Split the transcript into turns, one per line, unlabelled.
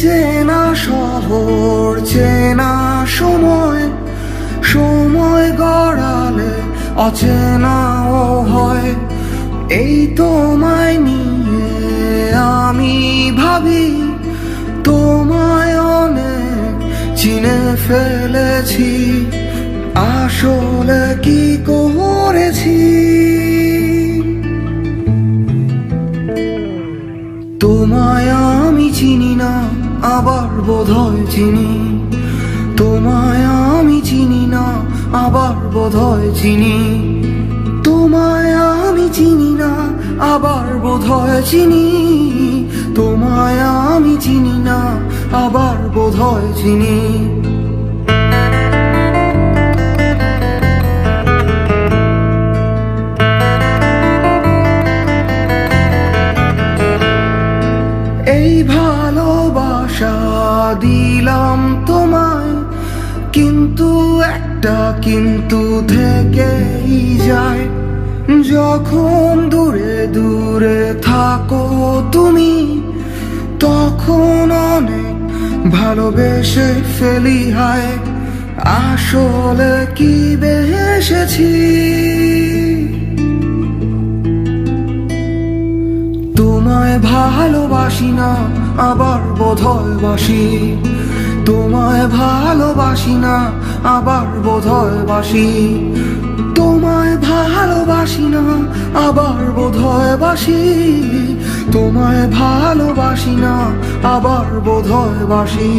চেনা শহর চেনা সময়, সময় গড়ালে অচেনাও হয়। এই তোমায় নিয়ে আমি ভাবি, তোমায় অনেক চিনে ফেলেছি, আসলে কি করেছি। তোমায় আমি চিনি না, আবার বোধহয় চিনি। তোমায় আমি চিনি না, আবার বোধহয় চিনি। তোমায় আমি চিনি না, আবার বোধহয় চিনি। তোমায় আমি চিনি না, আবার বোধহয় চিনি। এই ভালোবাসা দিলাম তোমায়, কিন্তু একটা কিন্তু থেকেই যায়। যখন দূরে দূরে থাকো তুমি, তখন অনেক ভালোবেসে ফেলি হায়, আসলে কি বেসেছি। তোমায় ভালোবাসি না, আবার বোধহয় বাসি। তোমায় ভালোবাসি না, আবার বোধহয় বাসি। তোমায় ভালোবাসি না, আবার বোধহয় বাসি। তোমায় ভালোবাসি না, আবার বোধহয় বাসি।